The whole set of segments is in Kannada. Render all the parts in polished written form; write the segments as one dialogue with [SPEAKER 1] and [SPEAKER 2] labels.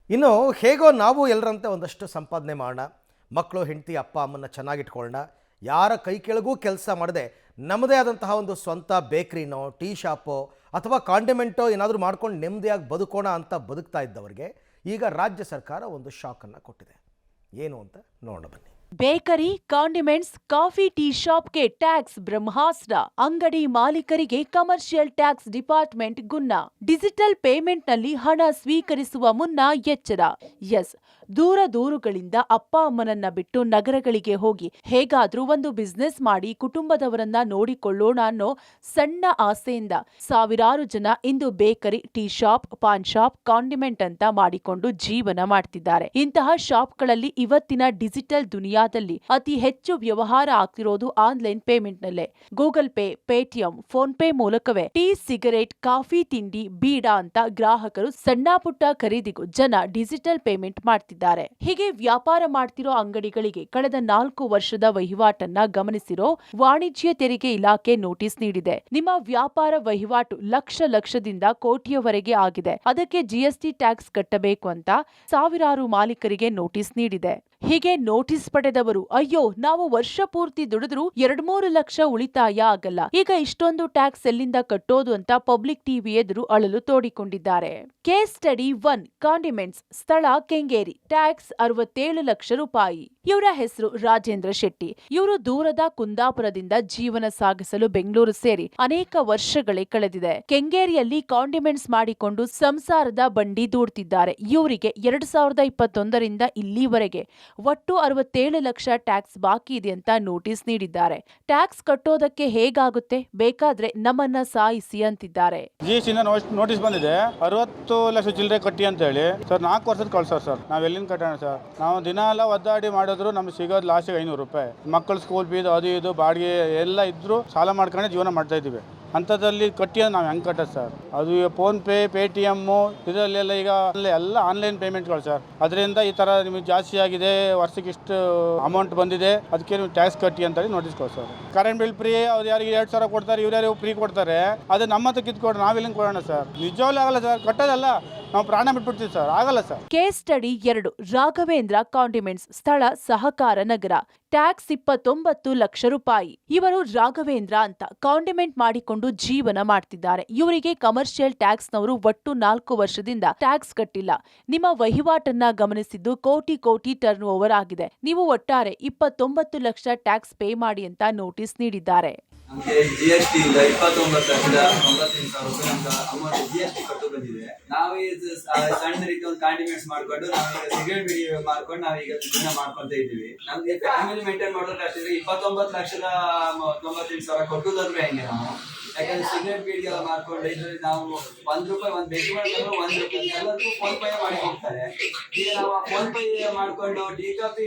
[SPEAKER 1] ಇನ್ನು ಹೇಗೋ ನಾವು ಎಲ್ಲರಂತೆ ಒಂದಷ್ಟು ಸಂಪಾದನೆ ಮಾಡೋಣ, ಮಕ್ಕಳು ಹೆಂಡತಿ ಅಪ್ಪ ಅಮ್ಮನ್ನ ಚೆನ್ನಾಗಿಟ್ಕೊಳ್ಳೋಣ, ಯಾರ ಕೈ ಕೆಳಗೂ ಕೆಲಸ ಮಾಡದೆ ನಮ್ಮದೇ ಆದಂತಹ ಒಂದು ಸ್ವಂತ ಬೇಕ್ರಿನೋ ಟೀ ಶಾಪೋ ಅಥವಾ ಕಾಂಡಿಮೆಂಟೋ ಏನಾದರೂ ಮಾಡ್ಕೊಂಡು ನೆಮ್ಮದಿಯಾಗಿ ಬದುಕೋಣ ಅಂತ ಬದುಕ್ತಾ ಇದ್ದವರಿಗೆ ಈಗ ರಾಜ್ಯ ಸರ್ಕಾರ ಒಂದು ಶಾಕನ್ನು ಕೊಟ್ಟಿದೆ. ಏನು ಅಂತ ನೋಡೋಣ ಬನ್ನಿ.
[SPEAKER 2] ಬೇಕರಿ, ಕಾಂಡಿಮೆಂಟ್ಸ್, ಕಾಫಿ, ಟೀ ಶಾಪ್ಗೆ ಟ್ಯಾಕ್ಸ್ ಬ್ರಹ್ಮಾಸ್ತ್ರ. ಅಂಗಡಿ ಮಾಲೀಕರಿಗೆ ಕಮರ್ಷಿಯಲ್ ಟ್ಯಾಕ್ಸ್ ಡಿಪಾರ್ಟ್ಮೆಂಟ್ ಗುನ್ನ. ಡಿಜಿಟಲ್ ಪೇಮೆಂಟ್ನಲ್ಲಿ ಹಣ ಸ್ವೀಕರಿಸುವ ಮುನ್ನ ಎಚ್ಚರ. ಎಸ್, ದೂರಗಳಿಂದ ಅಪ್ಪ ಅಮ್ಮನನ್ನ ಬಿಟ್ಟು ನಗರಗಳಿಗೆ ಹೋಗಿ ಹೇಗಾದ್ರೂ ಒಂದು ಬಿಸ್ನೆಸ್ ಮಾಡಿ ಕುಟುಂಬದವರನ್ನ ನೋಡಿಕೊಳ್ಳೋಣ ಅನ್ನೋ ಸಣ್ಣ ಆಸೆಯಿಂದ ಸಾವಿರಾರು ಜನ ಇಂದು bakery, tea shop, paan shop, condiment ಅಂತ ಮಾಡಿಕೊಂಡು ಜೀವನ ಮಾಡ್ತಿದ್ದಾರೆ. ಇಂತಹ ಶಾಪ್ಗಳಲ್ಲಿ ಇವತ್ತಿನ ಡಿಜಿಟಲ್ ದುನಿಯಾದಲ್ಲಿ ಅತಿ ಹೆಚ್ಚು ವ್ಯವಹಾರ ಆಗ್ತಿರೋದು ಆನ್ಲೈನ್ ಪೇಮೆಂಟ್ ನಲ್ಲೇ. Google pay, Paytm, phone pay ಮೂಲಕವೇ ಟೀ, ಸಿಗರೇಟ್, ಕಾಫಿ, ತಿಂಡಿ, ಬೀಡ ಅಂತ ಗ್ರಾಹಕರು ಸಣ್ಣ ಪುಟ್ಟ ಖರೀದಿಗೂ ಜನ ಡಿಜಿಟಲ್ ಪೇಮೆಂಟ್ ಮಾಡ್ತಿದ್ದಾರೆ. ಹೀಗೆ ವ್ಯಾಪಾರ ಮಾಡ್ತಿರೋ ಅಂಗಡಿಗಳಿಗೆ ಕಳೆದ 4 ವರ್ಷದ ವಹಿವಾಟನ್ನ ಗಮನಿಸಿರೋ ವಾಣಿಜ್ಯ ತೆರಿಗೆ ಇಲಾಖೆ ನೋಟಿಸ್ ನೀಡಿದೆ. ನಿಮ್ಮ ವ್ಯಾಪಾರ ವಹಿವಾಟು ಲಕ್ಷದಿಂದ ಕೋಟಿಯವರೆಗೆ ಆಗಿದೆ, ಅದಕ್ಕೆ ಜಿಎಸ್ಟಿ ಟ್ಯಾಕ್ಸ್ ಕಟ್ಟಬೇಕು ಅಂತ ಸಾವಿರಾರು ಮಾಲೀಕರಿಗೆ ನೋಟಿಸ್ ನೀಡಿದೆ. ಹೀಗೆ ನೋಟಿಸ್ ಪಡೆದವರು, ಅಯ್ಯೋ ನಾವು ವರ್ಷ ಪೂರ್ತಿ ದುಡಿದ್ರೂ 2-3 ಲಕ್ಷ ಉಳಿತಾಯ ಆಗಲ್ಲ, ಈಗ ಇಷ್ಟೊಂದು ಟ್ಯಾಕ್ಸ್ ಎಲ್ಲಿಂದ ಕಟ್ಟೋದು ಅಂತ ಪಬ್ಲಿಕ್ ಟಿವಿ ಎದುರು ಅಳಲು ತೋಡಿಕೊಂಡಿದ್ದಾರೆ. ಕೇಸ್ ಸ್ಟಡಿ 1, ಕಾಂಡಿಮೆಂಟ್ಸ್, ಸ್ಥಳ ಕೆಂಗೇರಿ, ಟ್ಯಾಕ್ಸ್ 67 ಲಕ್ಷ ರೂಪಾಯಿ. ಇವರ ಹೆಸರು ರಾಜೇಂದ್ರ ಶೆಟ್ಟಿ. ಇವರು ದೂರದ ಕುಂದಾಪುರದಿಂದ ಜೀವನ ಸಾಗಿಸಲು ಬೆಂಗಳೂರು ಸೇರಿ ಅನೇಕ ವರ್ಷಗಳೇ ಕಳೆದಿದೆ. ಕೆಂಗೇರಿಯಲ್ಲಿ ಕಾಂಡಿಮೆಂಟ್ಸ್ ಮಾಡಿಕೊಂಡು ಸಂಸಾರದ ಬಂಡಿ ದೂಡ್ತಿದ್ದಾರೆ. ಇವರಿಗೆ 2021ರಿಂದ ಇಲ್ಲಿವರೆಗೆ ಒಟ್ಟು 67 ಲಕ್ಷ ಟ್ಯಾಕ್ಸ್ ಬಾಕಿ ಇದೆ ಅಂತ ನೋಟಿಸ್ ನೀಡಿದ್ದಾರೆ. ಟ್ಯಾಕ್ಸ್ ಕಟ್ಟೋದಕ್ಕೆ ಹೇಗಾಗುತ್ತೆ, ಬೇಕಾದ್ರೆ ನಮ್ಮನ್ನ ಸಾಯಿಸಿ ಅಂತಿದ್ದಾರೆ.
[SPEAKER 3] ಜಿಎಸ್ಟಿನ ನೋಟಿಸ್ ಬಂದಿದೆ, 60 ಲಕ್ಷ ಚಿಲ್ಲರೆ ಕಟ್ಟಿ ಅಂತ ಹೇಳಿ. ಸರ್ 4 ವರ್ಷದ ಕಳ್ಸೋರು ಸರ್, ನಾವ್ ಎಲ್ಲಿಂದ ಕಟ್ಟೋಣ ಸರ್? ನಾವು ದಿನ ಎಲ್ಲ ಒದ್ದಾಡಿ ಮಾಡಿದ್ರು ನಮ್ಗೆ ಸಿಗೋದು ಲಾಸ್ಟಿಗೆ 500 ರೂಪಾಯಿ. ಮಕ್ಕಳು ಸ್ಕೂಲ್ ಫೀಸ್ ಅದು ಇದು ಬಾಡಿಗೆ ಎಲ್ಲ ಇದ್ರು ಸಾಲ ಮಾಡ್ಕೊಂಡೆ ಜೀವನ ಮಾಡ್ತಾ ಇದ್ದೀವಿ. ಅಂಥದ್ರಲ್ಲಿ ಕಟ್ಟಿ ನಾವು ಹೆಂಗೆ ಕಟ್ಟೋದು ಸರ್? ಅದು ಫೋನ್ ಪೇ, ಪೇಟಿಎಮ್ಮು ಇದರಲ್ಲೆಲ್ಲ ಈಗ ಎಲ್ಲ ಆನ್ಲೈನ್ ಪೇಮೆಂಟ್ಗಳು ಸರ್. ಅದರಿಂದ ಈ ಥರ ನಿಮಗೆ ಜಾಸ್ತಿ ಆಗಿದೆ, ವರ್ಷಕ್ಕೆ ಇಷ್ಟು ಅಮೌಂಟ್ ಬಂದಿದೆ, ಅದಕ್ಕೆ ನೀವು ಟ್ಯಾಕ್ಸ್ ಕಟ್ಟಿ ಅಂತ ನೋಟಿಸ್ ಕೊಡ್ತಾರೆ. ಕರೆಂಟ್ ಬಿಲ್ ಫ್ರೀ, ಅವ್ರು ಯಾರಿಗೆ 2,000 ಕೊಡ್ತಾರೆ, ಇವ್ರು ಯಾರು ಫ್ರೀ ಕೊಡ್ತಾರೆ, ಅದು ನಮ್ಮ ಹತ್ರ ಕಿತ್ಕೊಡ್ರಿ, ನಾವೆಲ್ಲಿಂದ ಕೊಡೋಣ ಸರ್? ನಿಜವಾಗ್ಲೂ ಆಗಲ್ಲ ಸರ್, ಕಟ್ಟೋದಲ್ಲ, ನಾವು ಪ್ರಾಣ ಬಿಟ್ಬಿಡ್ತೀವಿ ಸರ್, ಆಗಲ್ಲ sir.
[SPEAKER 2] Case study 2, Raghavendra, condiments, ಸ್ಥಳ ಸಹಕಾರ ನಗರ, ಟ್ಯಾಕ್ಸ್ 29 ಲಕ್ಷ ರೂಪಾಯಿ. ಇವರು ರಾಘವೇಂದ್ರ ಅಂತ ಕಾಂಡಿಮೆಂಟ್ ಮಾಡಿಕೊಂಡು ಜೀವನ ಮಾಡ್ತಿದ್ದಾರೆ. ಇವರಿಗೆ ಕಮರ್ಷಿಯಲ್ ಟ್ಯಾಕ್ಸ್ ನವರು ಒಟ್ಟು 4 ವರ್ಷದಿಂದ ಟ್ಯಾಕ್ಸ್ ಕಟ್ಟಿಲ್ಲ. ನಿಮ್ಮ ವಹಿವಾಟನ್ನ ಗಮನಿಸಿದ್ದು ಕೋಟಿ ಟರ್ನ್ ಓವರ್ ಆಗಿದೆ. ನೀವು ಒಟ್ಟಾರೆ 29 ಲಕ್ಷ ಟ್ಯಾಕ್ಸ್ ಪೇ ಮಾಡಿ ಅಂತ ನೋಟಿಸ್ ನೀಡಿದ್ದಾರೆ.
[SPEAKER 4] ನಮಗೆ ಜಿಎಸ್ಟಿ ಇಂದ 29,98,000 ರೂಪಾಯಿ ನಮ್ಗೆ ಅಮೌಂಟ್ ಜಿಎಸ್ಟಿ ಕಟ್ಟು ಬಂದಿದೆ. ನಾವು ಸಣ್ಣ ರೀತಿ ಒಂದು ಕಾಂಡಿಮೆಂಟ್ಸ್ ಮಾಡ್ಕೊಂಡು ನಾವೀಗ ಸಿಗರೇಟ್ ಬಿಡಿ ಮಾಡ್ಕೊಂಡು ನಾವೀಗ ಜೀವನ ಮಾಡ್ಕೊಂತ ಇದ್ದೀವಿ. ನಮ್ಗೆ ಫ್ಯಾಮಿಲಿ ಮೇಂಟೈನ್ ಮಾಡೋದು ಅಷ್ಟಿದ್ರೆ 29,98,000 ಕೊಟ್ಟುದಂದ್ರೆ ಹೆಂಗೆ ನಾವು? ಯಾಕಂದ್ರೆ ಸಿಗರೇಟ್ ಬೀಡಿಗೆಲ್ಲ ಮಾಡ್ಕೊಂಡು ಇದ್ರಲ್ಲಿ ನಾವು ₹1 ಒಂದು ಬೆಟ್ಟಿ ಮಾಡ್ಕೊಂಡು ₹1 ಎಲ್ಲರಿಗೂ ಫೋನ್ ಪೇ ಮಾಡಿ ಹೋಗ್ತಾರೆ. ಈಗ ನಾವು ಆ ಫೋನ್ ಪೇ ಮಾಡ್ಕೊಂಡು ಟೀ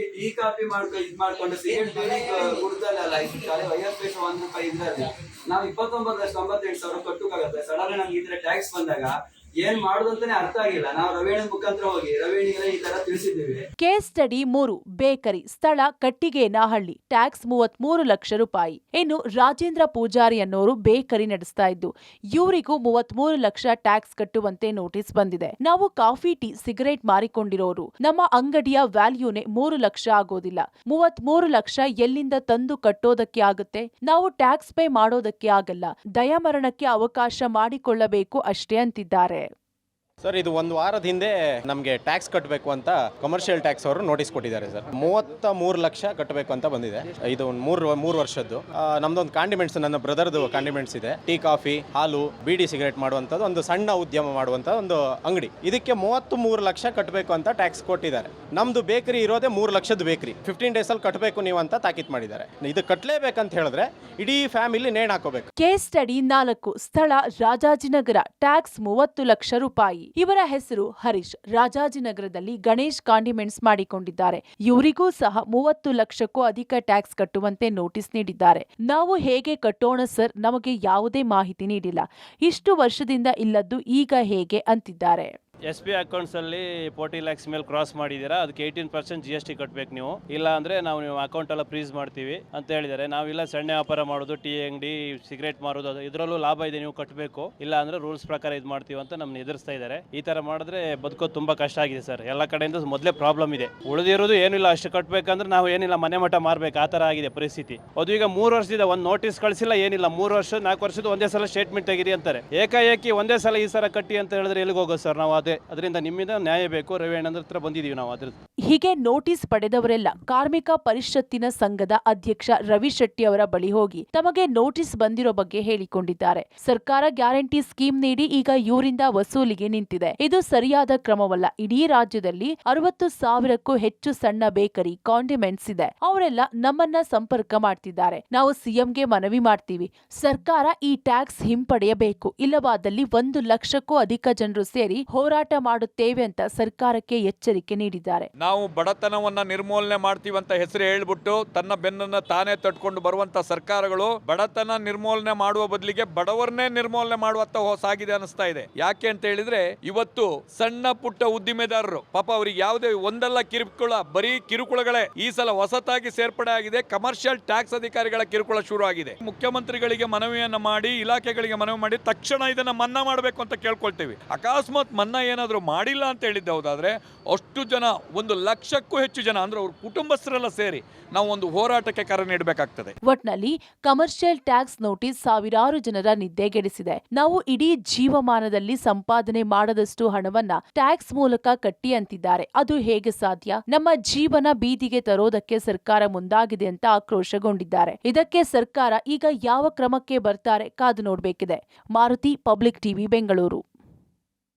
[SPEAKER 4] ಕಾಫಿ ಮಾಡ್ಕೊಂಡು ಸಿಗರೇಟ್ ಬೀಡಿ ಕುಡ್ದಲ್ಲ ಖಾಲಿ ₹50 ₹1 ಇದ್ರಲ್ಲಿ ನಾವು 29,98,000 ಕಟ್ಟುಕಾಗತ್ತೆ. ಸಡನ್ ನಮ್ಗೆ ಈ ತರ ಟ್ಯಾಕ್ಸ್ ಬಂದಾಗ ಏನ್ ಮಾಡುದಂತಾನೆ ಅರ್ಥ ಆಗಿಲ್ಲ. ನಾವು ರವೇಣಿ ಮುಖಾಂತರ ಹೋಗಿ ರವೇಣಿಗೆ ಈ ತರ ತಿಳಿಸಿದ್ದೀವಿ.
[SPEAKER 2] ಕೇಸ್ ಸ್ಟಡಿ 3, ಬೇಕರಿ, ಸ್ಥಳ ಕಟ್ಟಿಗೇನಹಳ್ಳಿ, ಟ್ಯಾಕ್ಸ್ 33 ಲಕ್ಷ ರೂಪಾಯಿ. ಇನ್ನು ರಾಜೇಂದ್ರ ಪೂಜಾರಿ ಅನ್ನೋರು ಬೇಕರಿ ನಡೆಸ್ತಾ ಇದ್ದು, ಇವರಿಗೂ 33 ಲಕ್ಷ ಟ್ಯಾಕ್ಸ್ ಕಟ್ಟುವಂತೆ ನೋಟಿಸ್ ಬಂದಿದೆ. ನಾವು ಕಾಫಿ, ಟೀ, ಸಿಗರೇಟ್ ಮಾರಿಕೊಂಡಿರೋರು, ನಮ್ಮ ಅಂಗಡಿಯ ವ್ಯಾಲ್ಯೂನೇ 3 ಲಕ್ಷ ಆಗೋದಿಲ್ಲ. 33 ಲಕ್ಷ ಎಲ್ಲಿಂದ ತಂದು ಕಟ್ಟೋದಕ್ಕೆ ಆಗುತ್ತೆ? ನಾವು ಟ್ಯಾಕ್ಸ್ ಪೇ ಮಾಡೋದಕ್ಕೆ ಆಗಲ್ಲ. ದಯಾಮರಣಕ್ಕೆ ಅವಕಾಶ ಮಾಡಿಕೊಳ್ಳಬೇಕು ಅಷ್ಟೇ ಅಂತಿದ್ದಾರೆ.
[SPEAKER 5] ಸರ್, ಇದು 1 ವಾರದ ಹಿಂದೆ ನಮಗೆ ಟ್ಯಾಕ್ಸ್ ಕಟ್ಟಬೇಕು ಅಂತ ಕಮರ್ಷಿಯಲ್ ಟ್ಯಾಕ್ಸ್ ಅವರು ನೋಟಿಸ್ ಕೊಟ್ಟಿದ್ದಾರೆ ಸರ್. 33 ಲಕ್ಷ ಕಟ್ಟಬೇಕು ಅಂತ ಬಂದಿದೆ. ಇದು 3 ವರ್ಷದ್ದು. ನಮ್ದೊಂದು ಕಾಂಡಿಮೆಂಟ್ಸ್, ನನ್ನ ಬ್ರದರ್ದು ಕಾಂಡಿಮೆಂಟ್ಸ್ ಇದೆ. ಟೀ, ಕಾಫಿ, ಹಾಲು, ಬೀಡಿ, ಸಿಗರೇಟ್ ಮಾಡುವಂಥದ್ದು ಒಂದು ಸಣ್ಣ ಉದ್ಯಮ ಮಾಡುವಂಥ ಒಂದು ಅಂಗಡಿ. ಇದಕ್ಕೆ 33 ಲಕ್ಷ ಕಟ್ಟಬೇಕು ಅಂತ ಟ್ಯಾಕ್ಸ್ ಕೊಟ್ಟಿದ್ದಾರೆ. ನಮ್ದು ಬೇಕರಿ ಇರೋದೇ 3 ಲಕ್ಷದ ಬೇಕರಿ. 15 ಡೇಸ್ ಅಲ್ಲಿ ಕಟ್ಟಬೇಕು ನೀವು ಅಂತ ತಾಕೀತ್ ಮಾಡಿದ್ದಾರೆ. ಇದು ಕಟ್ಟಲೇಬೇಕಂತ ಹೇಳಿದ್ರೆ ಇಡೀ ಫ್ಯಾಮಿಲಿ ನೇಣು ಹಾಕೋಬೇಕು.
[SPEAKER 2] ಕೇಸ್ ಸ್ಟಡಿ 4, ಸ್ಥಳ ರಾಜಾಜಿನಗರ, ಟ್ಯಾಕ್ಸ್ 30 ಲಕ್ಷ ರೂಪಾಯಿ. ಇವರ ಹೆಸರು ಹರೀಶ್. ರಾಜಾಜಿನಗರದಲ್ಲಿ ಗಣೇಶ್ ಕಾಂಡಿಮೆಂಟ್ಸ್ ಮಾಡಿಕೊಂಡಿದ್ದಾರೆ. ಇವರಿಗೂ ಸಹ 30 ಲಕ್ಷಕ್ಕೂ ಅಧಿಕ ಟ್ಯಾಕ್ಸ್ ಕಟ್ಟುವಂತೆ ನೋಟಿಸ್ ನೀಡಿದ್ದಾರೆ. ನಾವು ಹೇಗೆ ಕಟ್ಟೋಣ ಸರ್? ನಮಗೆ ಯಾವುದೇ ಮಾಹಿತಿ ನೀಡಿಲ್ಲ. ಇಷ್ಟು ವರ್ಷದಿಂದ ಇಲ್ಲದ್ದು ಈಗ ಹೇಗೆ ಅಂತಿದ್ದಾರೆ.
[SPEAKER 6] SP ಅಕೌಂಟ್ಸಲ್ಲಿ 40 ಲ್ಯಾಕ್ಸ್ ಮೇಲೆ ಕ್ರಾಸ್ ಮಾಡಿದ್ದೀರಾ, ಅದಕ್ಕೆ 18% GST ಕಟ್ಟಬೇಕು ನೀವು, ಇಲ್ಲ ಅಂದರೆ ನಾವು ನೀವು ಅಕೌಂಟ್ ಎಲ್ಲ ಫ್ರೀಸ್ ಮಾಡ್ತೀವಿ ಅಂತ ಹೇಳಿದ್ದಾರೆ. ನಾವಿಲ್ಲ ಸಣ್ಣ ವ್ಯಾಪಾರ ಮಾಡೋದು, ಟೀ ಅಂಗಡಿ, ಸಿಗರೇಟ್ ಮಾರೋದು, ಇದರಲ್ಲೂ ಲಾಭ ಇದೆ, ನೀವು ಕಟ್ಟಬೇಕು, ಇಲ್ಲ ಅಂದರೆ ರೂಲ್ಸ್ ಪ್ರಕಾರ ಇದು ಮಾಡ್ತೀವಿ ಅಂತ ನಮ್ಮನ್ನ ಎದುರಿಸ್ತಾ ಇದ್ದಾರೆ. ಈ ಥರ ಮಾಡಿದ್ರೆ ಬದುಕೋದು ತುಂಬ ಕಷ್ಟ ಆಗಿದೆ ಸರ್. ಎಲ್ಲ ಕಡೆಯಿಂದ ಮೊದಲೇ ಪ್ರಾಬ್ಲಮ್ ಇದೆ. ಉಳಿದಿರೋದು ಏನಿಲ್ಲ, ಅಷ್ಟು ಕಟ್ಟಬೇಕಂದ್ರೆ ನಾವು ಏನಿಲ್ಲ ಮನೆ ಮಠ ಮಾರಬೇಕು, ಆ ಥರ ಆಗಿದೆ ಪರಿಸ್ಥಿತಿ. ಅದು ಈಗ 3 ವರ್ಷದಿಂದ ಒಂದು ನೋಟಿಸ್ ಕಳಿಸಿಲ್ಲ, ಏನಿಲ್ಲ. 3 ವರ್ಷ 4 ವರ್ಷದ ಒಂದೇ ಸಲ ಸ್ಟೇಟ್ಮೆಂಟ್ ತೆಗೀರಿ ಅಂತಾರೆ. ಏಕಾಏಕಿ ಒಂದೇ ಸಲ ಈ ಸಲ ಕಟ್ಟಿ ಅಂತ ಹೇಳಿದ್ರೆ ಎಲ್ಲಿಗೆ ಹೋಗೋದು ಸರ್ ನಾವು? ಅದರಿಂದ ನಿಮ್ಮಿಂದ ನ್ಯಾಯ ಬೇಕು. ರವಿಯಣ್ಣನ ಹತ್ರ ಬಂದಿದ್ದೀವಿ ನಾವು.
[SPEAKER 2] ಹೀಗೆ ನೋಟಿಸ್ ಪಡೆದವರೆಲ್ಲ ಕಾರ್ಮಿಕ ಪರಿಷತ್ತಿನ ಸಂಘದ ಅಧ್ಯಕ್ಷ ರವಿ ಶೆಟ್ಟಿ ಅವರ ಬಳಿ ಹೋಗಿ ತಮಗೆ ನೋಟಿಸ್ ಬಂದಿರೋ ಬಗ್ಗೆ ಹೇಳಿಕೊಂಡಿದ್ದಾರೆ. ಸರ್ಕಾರ ಗ್ಯಾರಂಟಿ ಸ್ಕೀಮ್ ನೀಡಿ ಈಗ ಇವರಿಂದ ವಸೂಲಿಗೆ ನಿಂತಿದೆ. ಇದು ಸರಿಯಾದ ಕ್ರಮವಲ್ಲ. ಇಡೀ ರಾಜ್ಯದಲ್ಲಿ 60,000ಕ್ಕೂ ಹೆಚ್ಚು ಸಣ್ಣ ಬೇಕರಿ, ಕಾಂಡಿಮೆಂಟ್ಸ್ ಇದೆ. ಅವರೆಲ್ಲ ನಮ್ಮನ್ನ ಸಂಪರ್ಕ ಮಾಡ್ತಿದ್ದಾರೆ. ನಾವು ಸಿಎಂಗೆ ಮನವಿ ಮಾಡ್ತೀವಿ, ಸರ್ಕಾರ ಈ ಟ್ಯಾಕ್ಸ್ ಹಿಂಪಡೆಯಬೇಕು, ಇಲ್ಲವಾದಲ್ಲಿ 1 ಲಕ್ಷಕ್ಕೂ ಅಧಿಕ ಜನರು ಸೇರಿ ಹೋರಾಟ ಮಾಡುತ್ತೇವೆ ಅಂತ ಸರ್ಕಾರಕ್ಕೆ ಎಚ್ಚರಿಕೆ ನೀಡಿದ್ದಾರೆ.
[SPEAKER 7] ನಾವು ಬಡತನವನ್ನ ನಿರ್ಮೂಲನೆ ಮಾಡ್ತೀವಿ ಅಂತ ಹೆಸರು ಹೇಳ್ಬಿಟ್ಟು ತನ್ನ ಬೆನ್ನನ್ನ ತಾನೇ ತಟ್ಕೊಂಡು ಬರುವಂತ ಸರ್ಕಾರಗಳು ಬಡತನ ನಿರ್ಮೂಲನೆ ಮಾಡುವ ಬದಲಿಗೆ ಬಡವರನ್ನೇ ನಿರ್ಮೂಲನೆ ಮಾಡುವತ್ತ ಸಾಗಿದೆ ಅನಿಸ್ತಾ ಇದೆ. ಯಾಕೆ ಅಂತ ಹೇಳಿದ್ರೆ ಇವತ್ತು ಸಣ್ಣ ಪುಟ್ಟ ಉದ್ದಿಮೆದಾರರು ಪಾಪ ಅವ್ರಿಗೆ ಯಾವುದೇ ಒಂದಲ್ಲ ಕಿರುಕುಳ, ಬರೀ ಕಿರುಕುಳಗಳೇ. ಈ ಸಲ ಹೊಸತಾಗಿ ಸೇರ್ಪಡೆ ಆಗಿದೆ, ಕಮರ್ಷಿಯಲ್ ಟ್ಯಾಕ್ಸ್ ಅಧಿಕಾರಿಗಳ ಕಿರುಕುಳ ಶುರು ಆಗಿದೆ. ಮುಖ್ಯಮಂತ್ರಿಗಳಿಗೆ ಮನವಿಯನ್ನ ಮಾಡಿ, ಇಲಾಖೆಗಳಿಗೆ ಮನವಿ ಮಾಡಿ ತಕ್ಷಣ ಇದನ್ನ ಮನ್ನಾ ಮಾಡಬೇಕು ಅಂತ ಕೇಳ್ಕೊಳ್ತೀವಿ. ಅಕಸ್ಮಾತ್ ಮನ್ನಾ ಏನಾದರೂ ಮಾಡಿಲ್ಲ ಅಂತ ಹೇಳಿದ್ದೆ ಹೌದಾದ್ರೆ ಅಷ್ಟು ಜನ 1 ಲಕ್ಷಕ್ಕೂ ಹೆಚ್ಚು ಜನ ಅಂದ್ರೆ ಅವ್ರ ಕುಟುಂಬಸ್ಥರೆಲ್ಲ ಸೇರಿ ನಾವು ಒಂದು ಹೋರಾಟಕ್ಕೆ ಕರೆ ನೀಡಬೇಕಾಗ್ತದೆ.
[SPEAKER 2] ಒಟ್ನಲ್ಲಿ ಕಮರ್ಷಿಯಲ್ ಟ್ಯಾಕ್ಸ್ ನೋಟಿಸ್ ಸಾವಿರಾರು ಜನರ ನಿದ್ದೆಗೆಡಿಸಿದೆ. ನಾವು ಇಡೀ ಜೀವಮಾನದಲ್ಲಿ ಸಂಪಾದನೆ ಮಾಡದಷ್ಟು ಹಣವನ್ನ ಟ್ಯಾಕ್ಸ್ ಮೂಲಕ ಕಟ್ಟಿ ಅಂತಿದ್ದಾರೆ. ಅದು ಹೇಗೆ ಸಾಧ್ಯ? ನಮ್ಮ ಜೀವನ ಬೀದಿಗೆ ತರೋದಕ್ಕೆ ಸರ್ಕಾರ ಮುಂದಾಗಿದೆ ಅಂತ ಆಕ್ರೋಶಗೊಂಡಿದ್ದಾರೆ. ಇದಕ್ಕೆ ಸರ್ಕಾರ ಈಗ ಯಾವ ಕ್ರಮಕ್ಕೆ ಬರ್ತಾರೆ ಕಾದು ನೋಡಬೇಕಿದೆ. Maruti, public TV, Bengaluru.